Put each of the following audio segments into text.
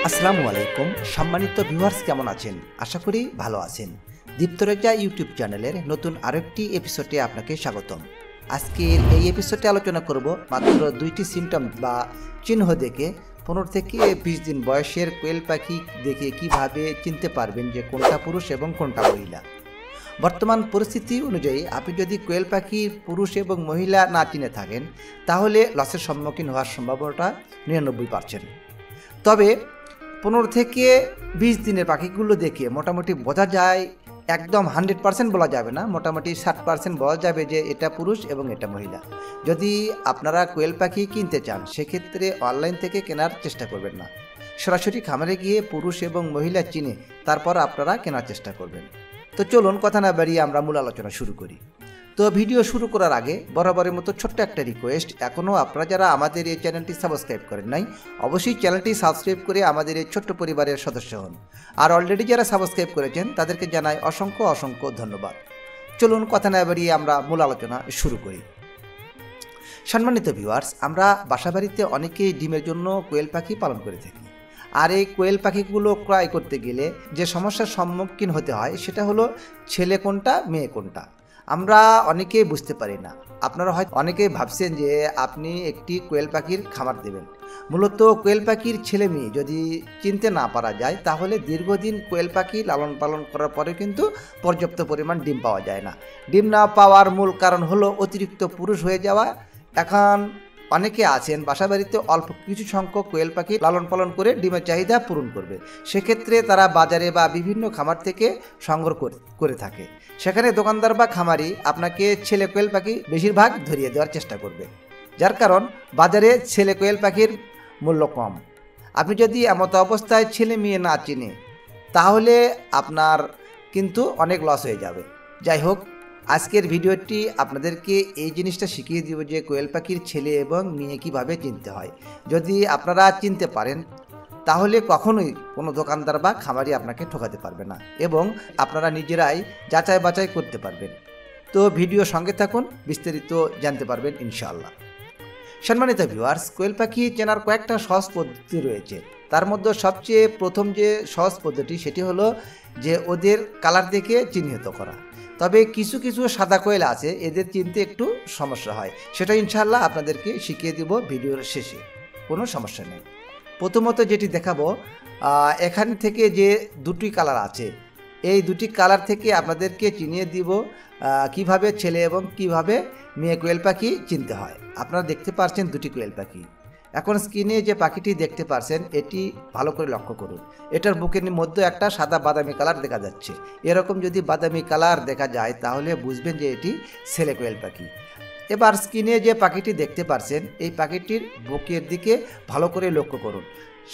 আসসালামু আলাইকুম সম্মানিত ভিউয়ার্স, কেমন আছেন? আশা করি ভালো আছেন। দীপ্তরেজা ইউটিউব চ্যানেলের নতুন আরেকটি এপিসোডে আপনাকে স্বাগতম। আজকের এই এপিসোডে আলোচনা করব মাত্র 2টি সিমটম বা চিহ্ন দেখে 15 থেকে 20 দিন বয়সের কোয়েল পাখি দেখে কিভাবে চিনতে পারবেন যে কোনটা পুরুষ এবং কোনটা মহিলা। বর্তমান পরিস্থিতি অনুযায়ী আপনি যদি কোয়েল পাখি পুরুষ এবং মহিলা না চিনে থাকেন তাহলে লসের সম্মুখীন হওয়ার সম্ভাবনাটা 99%। তবে 15 থেকে 20 দিনের পাখিগুলো দেখে মোটামুটি বোঝা যায়, একদম 100% বলা যাবে না, মোটামুটি 60% বলা যাবে যে এটা পুরুষ এবং এটা মহিলা। যদি আপনারা কোয়েল পাখি কিনতে চান সেক্ষেত্রে অনলাইন থেকে কেনার চেষ্টা করবেন না, সরাসরি খামারে গিয়ে পুরুষ এবং মহিলা চিনে তারপর আপনারা কেনার চেষ্টা করবেন। তো চলুন কথা না বাড়িয়ে আমরা মূল আলোচনা শুরু করি। তো ভিডিও শুরু করার আগে বরাবরের মতো ছোট্ট একটা রিকোয়েস্ট, এখনও আপনারা যারা আমাদের এই চ্যানেলটি সাবস্ক্রাইব করেন নাই অবশ্যই চ্যানেলটি সাবস্ক্রাইব করে আমাদের এই ছোট্ট পরিবারের সদস্য হন। আর অলরেডি যারা সাবস্ক্রাইব করেছেন তাদেরকে জানাই অসংখ্য অসংখ্য ধন্যবাদ। চলুন কথা না বাড়িয়ে আমরা মূল আলোচনা শুরু করি। সম্মানিত ভিউয়ার্স, আমরা বাসাবাড়িতে অনেকেই ডিমের জন্য কোয়েল পাখি পালন করে থাকি। আর এই কোয়েল পাখিগুলো ক্রয় করতে গেলে যে সমস্যার সম্মুখীন হতে হয় সেটা হলো ছেলে কোনটা মেয়ে কোনটা আমরা অনেকেই বুঝতে পারি না। আপনারা হয়তো অনেকেই ভাবছেন যে আপনি একটি কোয়েল পাখির খামার দেবেন। মূলত কোয়েল পাখির ছেলে মেয়ে যদি চিনতে না পারা যায় তাহলে দীর্ঘদিন কোয়েল পাখি লালন পালন করার পরে কিন্তু পর্যাপ্ত পরিমাণ ডিম পাওয়া যায় না। ডিম না পাওয়ার মূল কারণ হলো অতিরিক্ত পুরুষ হয়ে যাওয়া। এখন অনেকে আছেন বাসাবাড়িতে অল্প কিছু সংখ্যক কোয়েল পাখি লালন পালন করে ডিমের চাহিদা পূরণ করবে, সেক্ষেত্রে তারা বাজারে বা বিভিন্ন খামার থেকে সংগ্রহ করে থাকে। সেখানে দোকানদার বা খামারি আপনাকে ছেলে কোয়েল পাখি বেশিরভাগ ধরিয়ে দেওয়ার চেষ্টা করবে, যার কারণ বাজারে ছেলে কোয়েল পাখির মূল্য কম। আপনি যদি এমত অবস্থায় ছেলে মেয়ে না চিনে তাহলে আপনার কিন্তু অনেক লস হয়ে যাবে। যাই হোক, আজকের ভিডিওটি আপনাদেরকে এই জিনিসটা শিখিয়ে দিব যে কোয়েল পাখির ছেলে এবং মেয়ে কীভাবে চিনতে হয়। যদি আপনারা চিনতে পারেন তাহলে কখনোই কোনো দোকানদার বা খামারি আপনাকে ঠকাতে পারবে না এবং আপনারা নিজেরাই যাচাই বাছাই করতে পারবেন। তো ভিডিও সঙ্গে থাকুন, বিস্তারিত জানতে পারবেন ইনশাআল্লাহ। সম্মানিত ভিউয়ার্স, কোয়েল পাখি চেনার কয়েকটা সহজ পদ্ধতি রয়েছে। তার মধ্যে সবচেয়ে প্রথম যে সহজ পদ্ধতি সেটি হলো যে ওদের কালার দেখে চিহ্নিত করা। তবে কিছু কিছু সাদা কোয়েল আছে, এদের চিনতে একটু সমস্যা হয়, সেটা ইনশাআল্লাহ আপনাদেরকে শিখিয়ে দেব ভিডিওর শেষে, কোনো সমস্যা নেই। প্রথমত যেটি দেখাবো, এখান থেকে যে দুটি কালার আছে এই দুটি কালার থেকে আপনাদেরকে চিনিয়ে দিব কিভাবে ছেলে এবং কিভাবে মেয়ে কোয়েল পাখি চিনতে হয়। আপনারা দেখতে পাচ্ছেন দুটি কোয়েল পাখি। এখন স্ক্রিনে যে পাখিটি দেখতে পাচ্ছেন এটি ভালো করে লক্ষ্য করুন। এটার বুকের মধ্যে একটা সাদা বাদামি কালার দেখা যাচ্ছে। এরকম যদি বাদামি কালার দেখা যায় তাহলে বুঝবেন যে এটি ছেলে কোয়েল পাখি। এবার স্ক্রিনে যে পাখিটি দেখতে পাচ্ছেন এই পাখিটির বুকের দিকে ভালো করে লক্ষ্য করুন।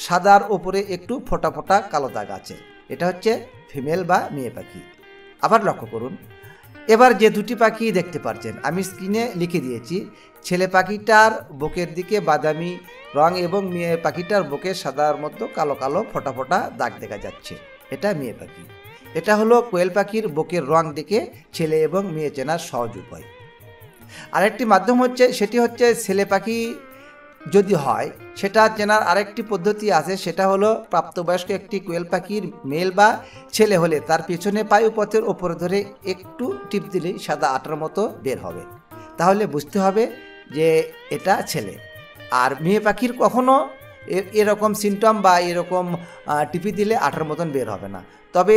সাদার ওপরে একটু ফোটা ফোটা কালো দাগ আছে, এটা হচ্ছে ফিমেল বা মেয়ে পাখি। আবার লক্ষ্য করুন, এবার যে দুটি পাখি দেখতে পাচ্ছেন আমি স্ক্রিনে লিখে দিয়েছি। ছেলে পাখিটার বুকের দিকে বাদামি রং এবং মেয়ে পাখিটার বুকে সাদার মতো কালো কালো ফোটা ফোটা দাগ দেখা যাচ্ছে, এটা মেয়ে পাখি। এটা হলো কোয়েল পাখির বুকের রং দেখে ছেলে এবং মেয়ে চেনার সহজ উপায়। আরেকটি মাধ্যম হচ্ছে, সেটি হচ্ছে ছেলে পাখি যদি হয় সেটা চেনার আরেকটি পদ্ধতি আছে, সেটা হলো প্রাপ্তবয়স্ক একটি কোয়েল পাখির মেল বা ছেলে হলে তার পিছনে পায়ুপথের ওপরে ধরে একটু টিপ দিলেই সাদা আটার মতো বের হবে, তাহলে বুঝতে হবে যে এটা ছেলে। আর মেয়ে পাখির কখনো এরকম সিমটম বা এরকম টিপি দিলে আটার মতন বের হবে না। তবে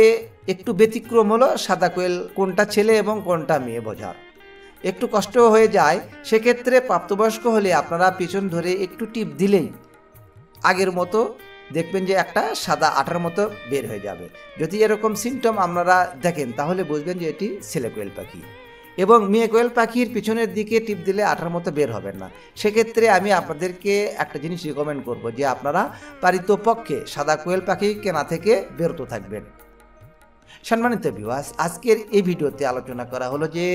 একটু ব্যতিক্রম হলো সাদা কোয়েল কোনটা ছেলে এবং কোনটা মেয়ে বোঝার একটু কষ্ট হয়ে যায়। সেক্ষেত্রে প্রাপ্তবয়স্ক হলে আপনারা পিছন ধরে একটু টিপ দিলেই আগের মতো দেখবেন যে একটা সাদা আটার মতো বের হয়ে যাবে। যদি এরকম সিমটম আপনারা দেখেন তাহলে বুঝবেন যে এটি ছেলে কোয়েল পাখি। এবং মেয়ে কোয়েল পাখির পিছনের দিকে টিপ দিলে আটার মতো বের হবেন না। সেক্ষেত্রে আমি আপনাদেরকে একটা জিনিস রিকমেন্ড করব যে আপনারা পারিতপক্ষে সাদা কোয়েল পাখি কেনা থেকে বিরত থাকবেন। সম্মানিত ভিউয়ার্স, আজকের এই ভিডিওতে আলোচনা করা হলো যে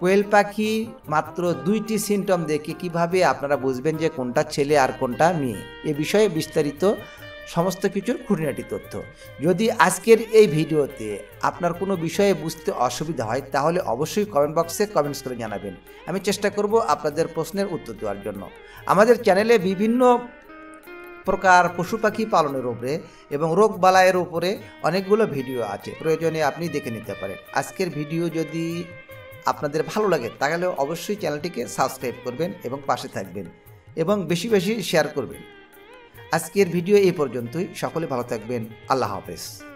কোয়েল পাখি মাত্র 2টি সিমটম দেখে কিভাবে আপনারা বুঝবেন যে কোনটা ছেলে আর কোনটা মেয়ে, এ বিষয়ে বিস্তারিত সমস্ত কিছুর খুঁটিনাটি তথ্য। যদি আজকের এই ভিডিওতে আপনার কোনো বিষয়ে বুঝতে অসুবিধা হয় তাহলে অবশ্যই কমেন্ট বক্সে কমেন্টস করে জানাবেন। আমি চেষ্টা করব আপনাদের প্রশ্নের উত্তর দেওয়ার জন্য। আমাদের চ্যানেলে বিভিন্ন প্রকার পশু পাখি পালনের উপরে এবং রোগ বালাইয়ের উপরে অনেকগুলো ভিডিও আছে, প্রয়োজনে আপনি দেখে নিতে পারেন। আজকের ভিডিও যদি আপনাদের ভালো লাগে তাহলে অবশ্যই চ্যানেলটিকে সাবস্ক্রাইব করবেন এবং পাশে থাকবেন এবং বেশি বেশি শেয়ার করবেন। আজকের ভিডিও এই পর্যন্তই। সকলে ভালো থাকবেন। আল্লাহ হাফেজ।